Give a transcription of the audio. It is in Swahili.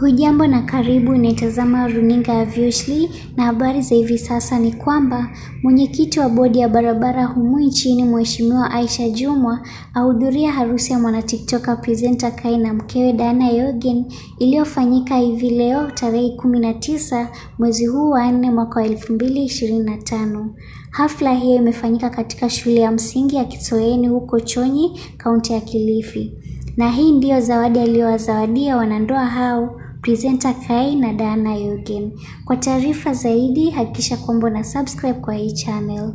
Hujambo na karibu unaitazama runinga ya Veushly, na habari za hivi sasa ni kwamba mwenyekiti wa bodi ya barabara humu nchini Mheshimiwa Aisha Jumwa ahudhuria harusi ya mwana-TikToker presenter Kai na mkewe Diana Yong'en iliyofanyika hivi leo tarehe 19 mwezi huu wa 4 mwaka wa 2025. Hafla hiyo imefanyika katika shule ya msingi ya Kitsoeni huko Chonyi, kaunti ya Kilifi. Na hii ndiyo zawadi aliyowazawadia wanandoa hao, presenter Kai na Diana Yong'en. Kwa taarifa zaidi, hakikisha kwamba una subscribe kwa hii channel.